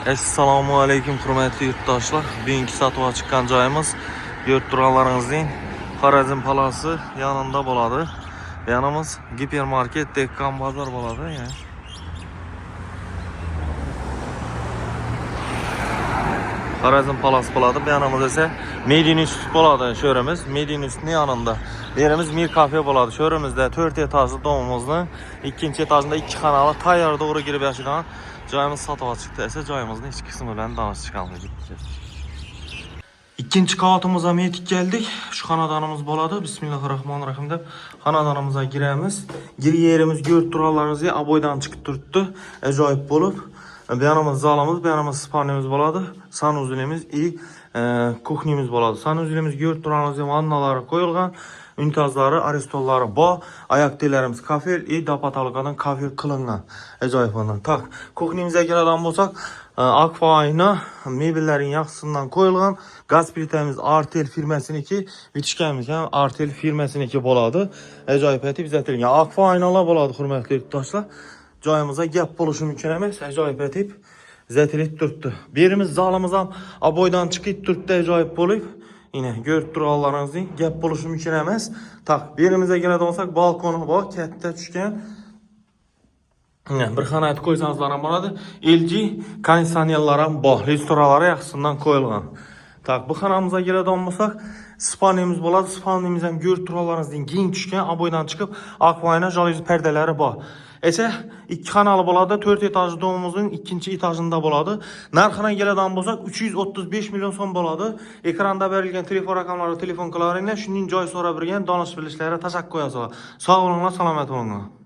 Assalomu alaykum hurmatli yurtdoshlar. Bugungi sotuvga chiqqan joyimiz ko'rib turganlaringizning Xorazm Palasi yanında bo'ladi. Yanımız gipermarket, Dekkan bozor bo'ladi. Xorazm Palasi bo'ladi. Bu yanımız esa Medinus bo'ladi. Sho'rimiz Medinusning yanında. Yerimiz Mir kafe bo'ladi. Sho'rimizda 4 etajli domimizning 2-chi etajida 2 xonali tayyor to'g'ri kirib yashagan joyimiz sotuvga chiqdi esa joyimizning ichki qismi bilan tanishishganmiz. İkinci qavatımıza yetib keldik. Şu xonadonimiz bo'ladi. Bismillahirrahmanirrahim deb xonadonimizga giramiz. Gir yerimiz ko'rib turganlaringizga aboydan chiqib turibdi. Ajoyib bo'lib. Bu yanımız zalımız, bu yanımız spanyemiz bo'ladi. Sanuzilimiz и kuxnimiz bo'ladi. Sanuzilimiz ko'rib turganlaringizga vannalari qo'yilgan. Untazları, aristollari bor. Ayaktelerimiz kafel и dapatalokadan kafel qilingan. Ajoyib ondan. Tak, kuxnimizga keladigan bo'lsak, akfa ayna mebellerin yaxşısından qo'yilgan. Gaz plitamiz Artel firmasiniki, vitishkamiz ham Artel firmasiniki bo'ladi. Ajoyib etib bizatilgan. Akfa aynalar bo'ladi, hurmatli yurtdoshlar. Joyimizga gap bo'lishi mumkin emas. Ajoyib etib bizatilib turibdi. Berimiz zalimiz ham aboydan chiqib turibdi, ajoyib bo'lib. Yine ko'rib turganlaringizning gap bo'lishi mumkin emas. Tak, berimizga keladigan bo'lsak, balkoni bor, katta tushgan. Bir xona aytib qo'ysangiz ham bo'ladi. LG konditsionerlar ham bor, restoranlari yaxshisidan qo'yilgan. Tak, bu xonamizga keladigan bo'lsak, spanimiz bo'ladi. Spanimiz ham ko'rib turganlaringizning keng tushgan, aboydan chiqib, akvayna jaluzi perdalari bor. Esa 2 xonali bo'ladi, 4 etajli domimizning 2-chi etajida bo'ladi. Narxına keladigan bo'lsak 335 million so'm bo'ladi. Ekranda berilgan telefon raqamlariga telefon qilaveringlar. Shuning joy so'rab birgan donish bilishlari tashakkur qo'yasizlar. Sog' bo'linglar, salomat bo'linglar.